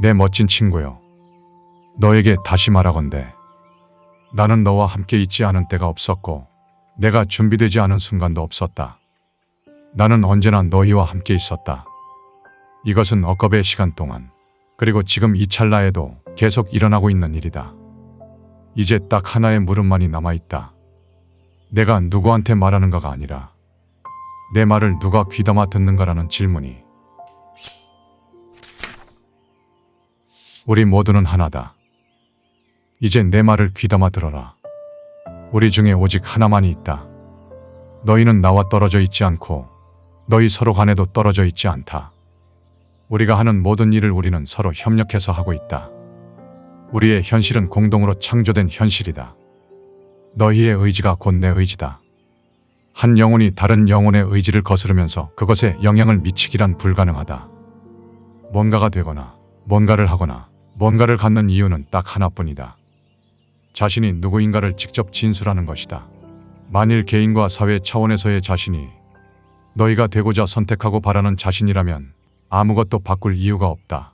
내 멋진 친구여. 너에게 다시 말하건대 나는 너와 함께 있지 않은 때가 없었고 내가 준비되지 않은 순간도 없었다. 나는 언제나 너희와 함께 있었다. 이것은 억겁의 시간 동안 그리고 지금 이 찰나에도 계속 일어나고 있는 일이다. 이제 딱 하나의 물음만이 남아있다. 내가 누구한테 말하는가가 아니라 내 말을 누가 귀담아 듣는가라는 질문이. 우리 모두는 하나다. 이제 내 말을 귀담아 들어라. 우리 중에 오직 하나만이 있다. 너희는 나와 떨어져 있지 않고 너희 서로 간에도 떨어져 있지 않다. 우리가 하는 모든 일을 우리는 서로 협력해서 하고 있다. 우리의 현실은 공동으로 창조된 현실이다. 너희의 의지가 곧 내 의지다. 한 영혼이 다른 영혼의 의지를 거스르면서 그것에 영향을 미치기란 불가능하다. 뭔가가 되거나 뭔가를 하거나 뭔가를 갖는 이유는 딱 하나뿐이다. 자신이 누구인가를 직접 진술하는 것이다. 만일 개인과 사회 차원에서의 자신이 너희가 되고자 선택하고 바라는 자신이라면 아무것도 바꿀 이유가 없다.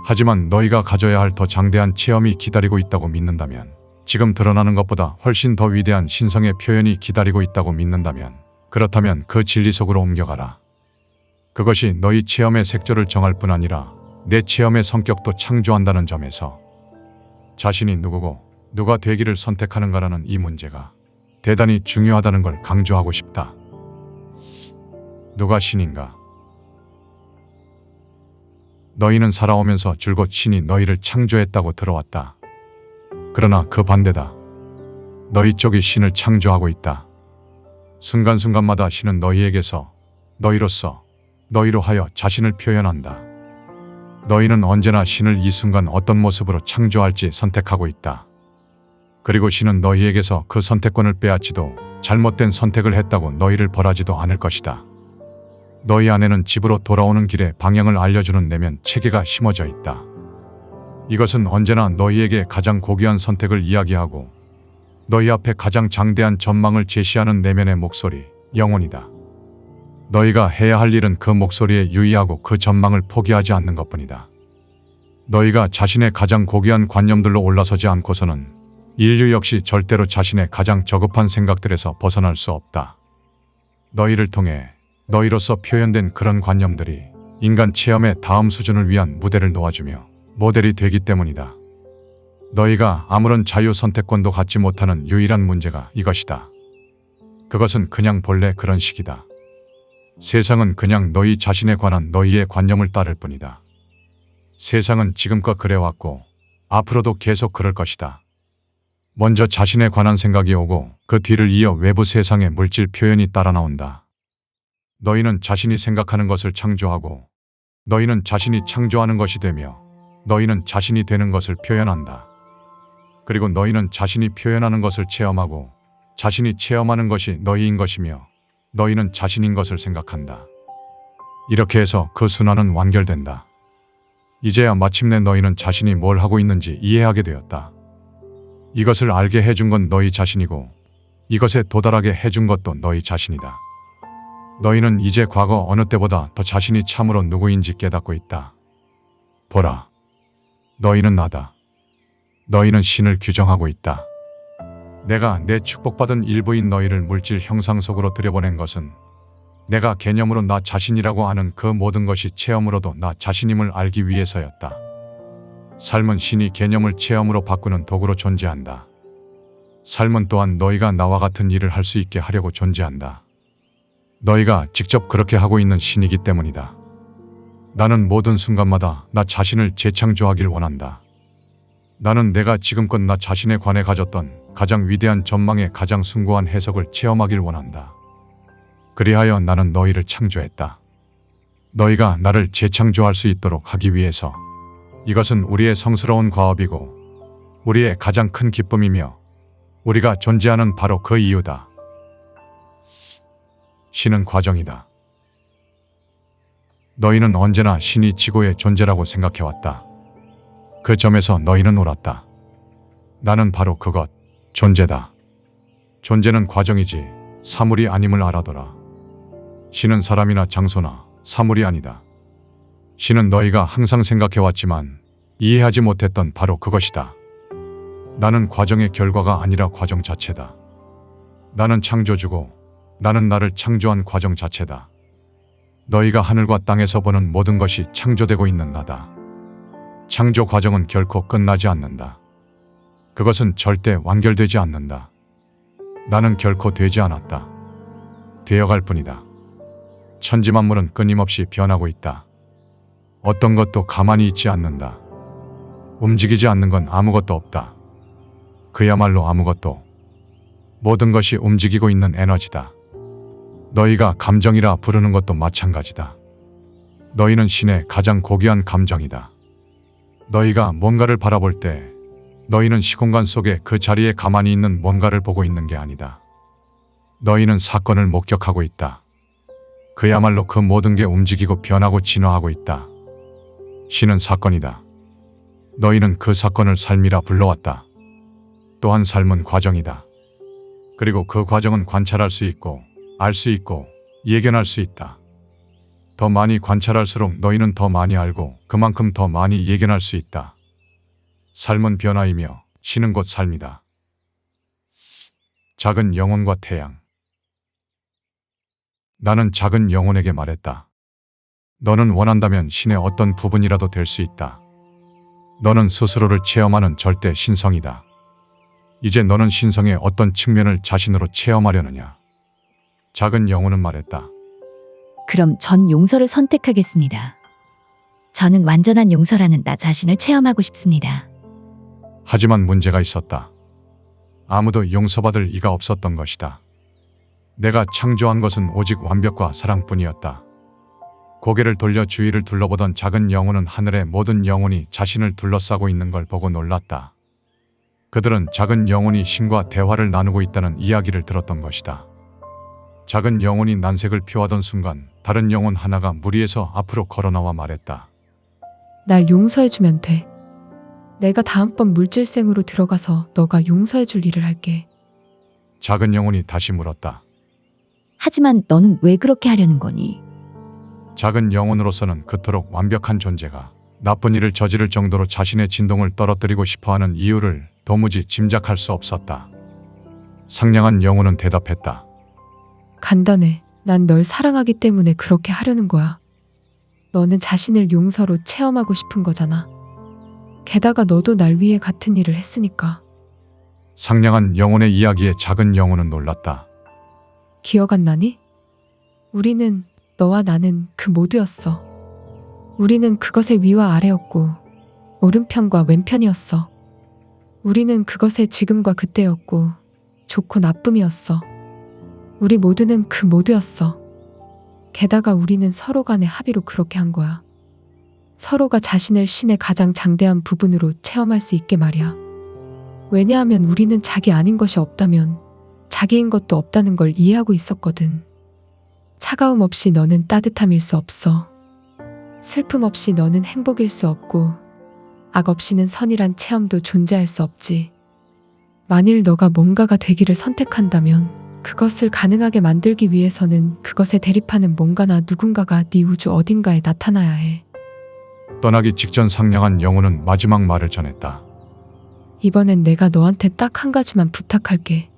하지만 너희가 가져야 할 더 장대한 체험이 기다리고 있다고 믿는다면, 지금 드러나는 것보다 훨씬 더 위대한 신성의 표현이 기다리고 있다고 믿는다면, 그렇다면 그 진리 속으로 옮겨가라. 그것이 너희 체험의 색조를 정할 뿐 아니라 내 체험의 성격도 창조한다는 점에서 자신이 누구고 누가 되기를 선택하는가라는 이 문제가 대단히 중요하다는 걸 강조하고 싶다. 누가 신인가? 너희는 살아오면서 줄곧 신이 너희를 창조했다고 들어왔다. 그러나 그 반대다. 너희 쪽이 신을 창조하고 있다. 순간순간마다 신은 너희에게서 너희로서 너희로 하여 자신을 표현한다. 너희는 언제나 신을 이 순간 어떤 모습으로 창조할지 선택하고 있다. 그리고 신은 너희에게서 그 선택권을 빼앗지도 잘못된 선택을 했다고 너희를 벌하지도 않을 것이다. 너희 안에는 집으로 돌아오는 길에 방향을 알려주는 내면 체계가 심어져 있다. 이것은 언제나 너희에게 가장 고귀한 선택을 이야기하고 너희 앞에 가장 장대한 전망을 제시하는 내면의 목소리, 영혼이다. 너희가 해야 할 일은 그 목소리에 유의하고 그 전망을 포기하지 않는 것뿐이다. 너희가 자신의 가장 고귀한 관념들로 올라서지 않고서는 인류 역시 절대로 자신의 가장 저급한 생각들에서 벗어날 수 없다. 너희를 통해 너희로서 표현된 그런 관념들이 인간 체험의 다음 수준을 위한 무대를 놓아주며 모델이 되기 때문이다. 너희가 아무런 자유 선택권도 갖지 못하는 유일한 문제가 이것이다. 그것은 그냥 본래 그런 식이다. 세상은 그냥 너희 자신에 관한 너희의 관념을 따를 뿐이다. 세상은 지금껏 그래왔고 앞으로도 계속 그럴 것이다. 먼저 자신에 관한 생각이 오고 그 뒤를 이어 외부 세상의 물질 표현이 따라 나온다. 너희는 자신이 생각하는 것을 창조하고 너희는 자신이 창조하는 것이 되며 너희는 자신이 되는 것을 표현한다. 그리고 너희는 자신이 표현하는 것을 체험하고 자신이 체험하는 것이 너희인 것이며 너희는 자신인 것을 생각한다. 이렇게 해서 그 순환은 완결된다. 이제야 마침내 너희는 자신이 뭘 하고 있는지 이해하게 되었다. 이것을 알게 해준 건 너희 자신이고 이것에 도달하게 해준 것도 너희 자신이다. 너희는 이제 과거 어느 때보다 더 자신이 참으로 누구인지 깨닫고 있다. 보라. 너희는 나다. 너희는 신을 규정하고 있다. 내가 내 축복받은 일부인 너희를 물질 형상 속으로 들여보낸 것은 내가 개념으로 나 자신이라고 하는 그 모든 것이 체험으로도 나 자신임을 알기 위해서였다. 삶은 신이 개념을 체험으로 바꾸는 도구로 존재한다. 삶은 또한 너희가 나와 같은 일을 할 수 있게 하려고 존재한다. 너희가 직접 그렇게 하고 있는 신이기 때문이다. 나는 모든 순간마다 나 자신을 재창조하길 원한다. 나는 내가 지금껏 나 자신에 관해 가졌던 가장 위대한 전망의 가장 숭고한 해석을 체험하길 원한다. 그리하여 나는 너희를 창조했다. 너희가 나를 재창조할 수 있도록 하기 위해서. 이것은 우리의 성스러운 과업이고 우리의 가장 큰 기쁨이며 우리가 존재하는 바로 그 이유다. 신은 과정이다. 너희는 언제나 신이 지고의 존재라고 생각해왔다. 그 점에서 너희는 옳았다. 나는 바로 그것, 존재다. 존재는 과정이지 사물이 아님을 알아둬라. 신은 사람이나 장소나 사물이 아니다. 신은 너희가 항상 생각해왔지만 이해하지 못했던 바로 그것이다. 나는 과정의 결과가 아니라 과정 자체다. 나는 창조주고 나는 나를 창조한 과정 자체다. 너희가 하늘과 땅에서 보는 모든 것이 창조되고 있는 나다. 창조 과정은 결코 끝나지 않는다. 그것은 절대 완결되지 않는다. 나는 결코 되지 않았다. 되어갈 뿐이다. 천지만물은 끊임없이 변하고 있다. 어떤 것도 가만히 있지 않는다. 움직이지 않는 건 아무것도 없다. 그야말로 아무것도. 모든 것이 움직이고 있는 에너지다. 너희가 감정이라 부르는 것도 마찬가지다. 너희는 신의 가장 고귀한 감정이다. 너희가 뭔가를 바라볼 때 너희는 시공간 속에 그 자리에 가만히 있는 뭔가를 보고 있는 게 아니다. 너희는 사건을 목격하고 있다. 그야말로 그 모든 게 움직이고 변하고 진화하고 있다. 신은 사건이다. 너희는 그 사건을 삶이라 불러왔다. 또한 삶은 과정이다. 그리고 그 과정은 관찰할 수 있고 알 수 있고 예견할 수 있다. 더 많이 관찰할수록 너희는 더 많이 알고 그만큼 더 많이 예견할 수 있다. 삶은 변화이며 신은 곧 삶이다. 작은 영혼과 태양. 나는 작은 영혼에게 말했다. 너는 원한다면 신의 어떤 부분이라도 될 수 있다. 너는 스스로를 체험하는 절대 신성이다. 이제 너는 신성의 어떤 측면을 자신으로 체험하려느냐? 작은 영혼은 말했다. 그럼 전 용서를 선택하겠습니다. 저는 완전한 용서라는 나 자신을 체험하고 싶습니다. 하지만 문제가 있었다. 아무도 용서받을 이가 없었던 것이다. 내가 창조한 것은 오직 완벽과 사랑뿐이었다. 고개를 돌려 주위를 둘러보던 작은 영혼은 하늘의 모든 영혼이 자신을 둘러싸고 있는 걸 보고 놀랐다. 그들은 작은 영혼이 신과 대화를 나누고 있다는 이야기를 들었던 것이다. 작은 영혼이 난색을 표하던 순간 다른 영혼 하나가 무리에서 앞으로 걸어나와 말했다. 날 용서해주면 돼. 내가 다음번 물질생으로 들어가서 너가 용서해줄 일을 할게. 작은 영혼이 다시 물었다. 하지만 너는 왜 그렇게 하려는 거니? 작은 영혼으로서는 그토록 완벽한 존재가 나쁜 일을 저지를 정도로 자신의 진동을 떨어뜨리고 싶어하는 이유를 도무지 짐작할 수 없었다. 상냥한 영혼은 대답했다. 간단해. 난 널 사랑하기 때문에 그렇게 하려는 거야. 너는 자신을 용서로 체험하고 싶은 거잖아. 게다가 너도 날 위해 같은 일을 했으니까. 상냥한 영혼의 이야기에 작은 영혼은 놀랐다. 기억 안 나니? 우리는, 너와 나는 그 모두였어. 우리는 그것의 위와 아래였고 오른편과 왼편이었어. 우리는 그것의 지금과 그때였고 좋고 나쁨이었어. 우리 모두는 그 모두였어. 게다가 우리는 서로 간의 합의로 그렇게 한 거야. 서로가 자신을 신의 가장 장대한 부분으로 체험할 수 있게 말이야. 왜냐하면 우리는 자기 아닌 것이 없다면 자기인 것도 없다는 걸 이해하고 있었거든. 차가움 없이 너는 따뜻함일 수 없어. 슬픔 없이 너는 행복일 수 없고 악 없이는 선이란 체험도 존재할 수 없지. 만일 너가 뭔가가 되기를 선택한다면 그것을 가능하게 만들기 위해서는 그것에 대립하는 뭔가나 누군가가 네 우주 어딘가에 나타나야 해. 떠나기 직전 상냥한 영혼은 마지막 말을 전했다. 이번엔 내가 너한테 딱 한 가지만 부탁할게.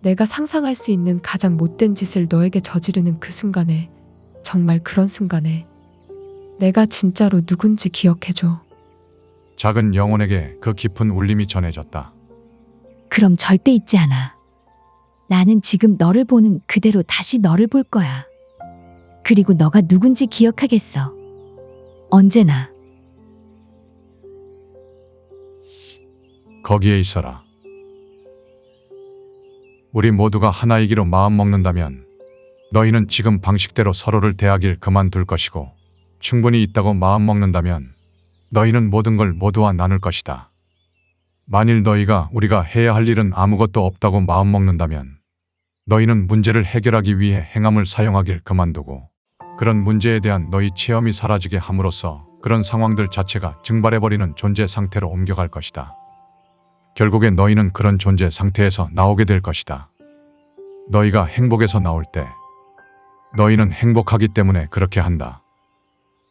내가 상상할 수 있는 가장 못된 짓을 너에게 저지르는 그 순간에, 정말 그런 순간에 내가 진짜로 누군지 기억해줘. 작은 영혼에게 그 깊은 울림이 전해졌다. 그럼 절대 잊지 않아. 나는 지금 너를 보는 그대로 다시 너를 볼 거야. 그리고 너가 누군지 기억하겠어. 언제나. 거기에 있어라. 우리 모두가 하나이기로 마음먹는다면 너희는 지금 방식대로 서로를 대하길 그만둘 것이고, 충분히 있다고 마음먹는다면 너희는 모든 걸 모두와 나눌 것이다. 만일 너희가 우리가 해야 할 일은 아무것도 없다고 마음먹는다면 너희는 문제를 해결하기 위해 행함을 사용하길 그만두고 그런 문제에 대한 너희 체험이 사라지게 함으로써 그런 상황들 자체가 증발해버리는 존재 상태로 옮겨갈 것이다. 결국에 너희는 그런 존재 상태에서 나오게 될 것이다. 너희가 행복에서 나올 때 너희는 행복하기 때문에 그렇게 한다.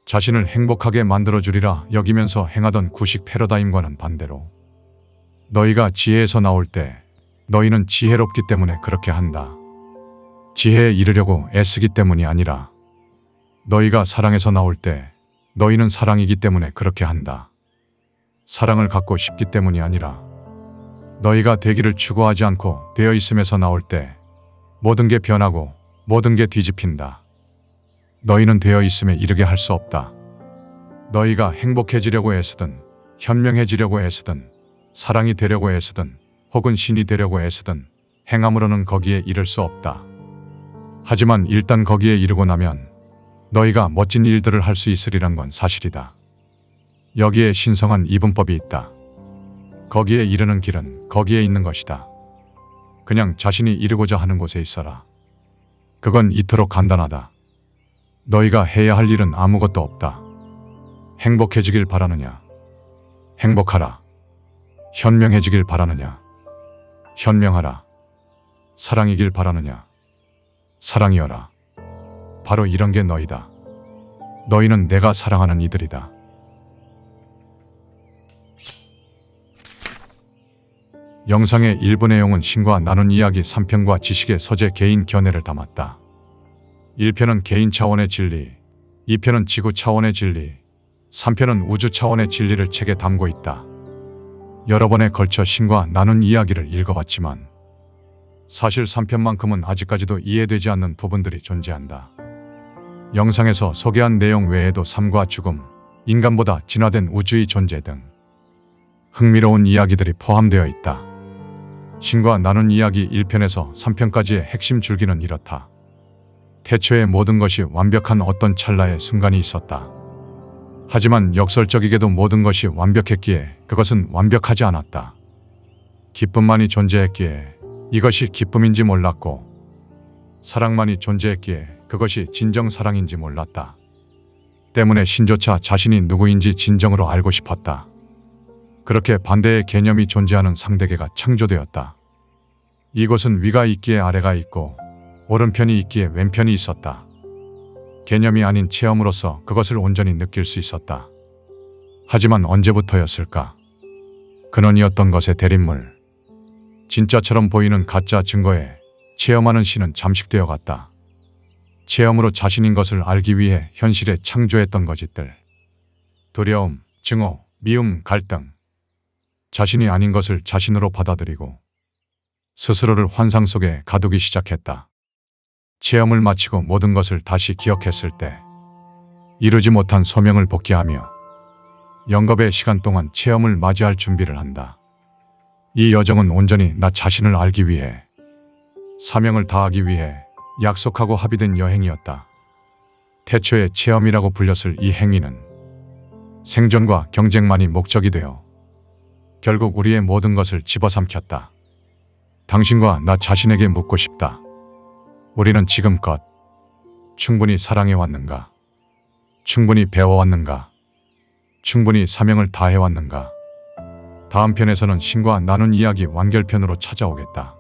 자신을 행복하게 만들어주리라 여기면서 행하던 구식 패러다임과는 반대로 너희가 지혜에서 나올 때 너희는 지혜롭기 때문에 그렇게 한다. 지혜에 이르려고 애쓰기 때문이 아니라 너희가 사랑에서 나올 때 너희는 사랑이기 때문에 그렇게 한다. 사랑을 갖고 싶기 때문이 아니라 너희가 되기를 추구하지 않고 되어 있음에서 나올 때 모든 게 변하고 모든 게 뒤집힌다. 너희는 되어 있음에 이르게 할 수 없다. 너희가 행복해지려고 애쓰든 현명해지려고 애쓰든 사랑이 되려고 애쓰든 혹은 신이 되려고 애쓰든 행함으로는 거기에 이를 수 없다. 하지만 일단 거기에 이르고 나면 너희가 멋진 일들을 할 수 있으리란 건 사실이다. 여기에 신성한 이분법이 있다. 거기에 이르는 길은 거기에 있는 것이다. 그냥 자신이 이루고자 하는 곳에 있어라. 그건 이토록 간단하다. 너희가 해야 할 일은 아무것도 없다. 행복해지길 바라느냐? 행복하라. 현명해지길 바라느냐? 현명하라. 사랑이길 바라느냐? 사랑이여라. 바로 이런 게 너희다. 너희는 내가 사랑하는 이들이다. 영상의 일부 내용은 신과 나눈 이야기 3편과 지식의 서재 개인 견해를 담았다. 1편은 개인 차원의 진리, 2편은 지구 차원의 진리, 3편은 우주 차원의 진리를 책에 담고 있다. 여러 번에 걸쳐 신과 나눈 이야기를 읽어봤지만 사실 3편만큼은 아직까지도 이해되지 않는 부분들이 존재한다. 영상에서 소개한 내용 외에도 삶과 죽음, 인간보다 진화된 우주의 존재 등 흥미로운 이야기들이 포함되어 있다. 신과 나눈 이야기 1편에서 3편까지의 핵심 줄기는 이렇다. 태초의 모든 것이 완벽한 어떤 찰나의 순간이 있었다. 하지만 역설적이게도 모든 것이 완벽했기에 그것은 완벽하지 않았다. 기쁨만이 존재했기에 이것이 기쁨인지 몰랐고 사랑만이 존재했기에 그것이 진정 사랑인지 몰랐다. 때문에 신조차 자신이 누구인지 진정으로 알고 싶었다. 그렇게 반대의 개념이 존재하는 상대계가 창조되었다. 이곳은 위가 있기에 아래가 있고 오른편이 있기에 왼편이 있었다. 개념이 아닌 체험으로서 그것을 온전히 느낄 수 있었다. 하지만 언제부터였을까? 근원이었던 것의 대립물. 진짜처럼 보이는 가짜 증거에 체험하는 신은 잠식되어 갔다. 체험으로 자신인 것을 알기 위해 현실에 창조했던 거짓들. 두려움, 증오, 미움, 갈등. 자신이 아닌 것을 자신으로 받아들이고 스스로를 환상 속에 가두기 시작했다. 체험을 마치고 모든 것을 다시 기억했을 때 이루지 못한 소명을 복귀하며 영겁의 시간 동안 체험을 맞이할 준비를 한다. 이 여정은 온전히 나 자신을 알기 위해 사명을 다하기 위해 약속하고 합의된 여행이었다. 태초의 체험이라고 불렸을 이 행위는 생존과 경쟁만이 목적이 되어 결국 우리의 모든 것을 집어삼켰다. 당신과 나 자신에게 묻고 싶다. 우리는 지금껏 충분히 사랑해왔는가? 충분히 배워왔는가? 충분히 사명을 다해왔는가? 다음 편에서는 신과 나눈 이야기 완결편으로 찾아오겠다.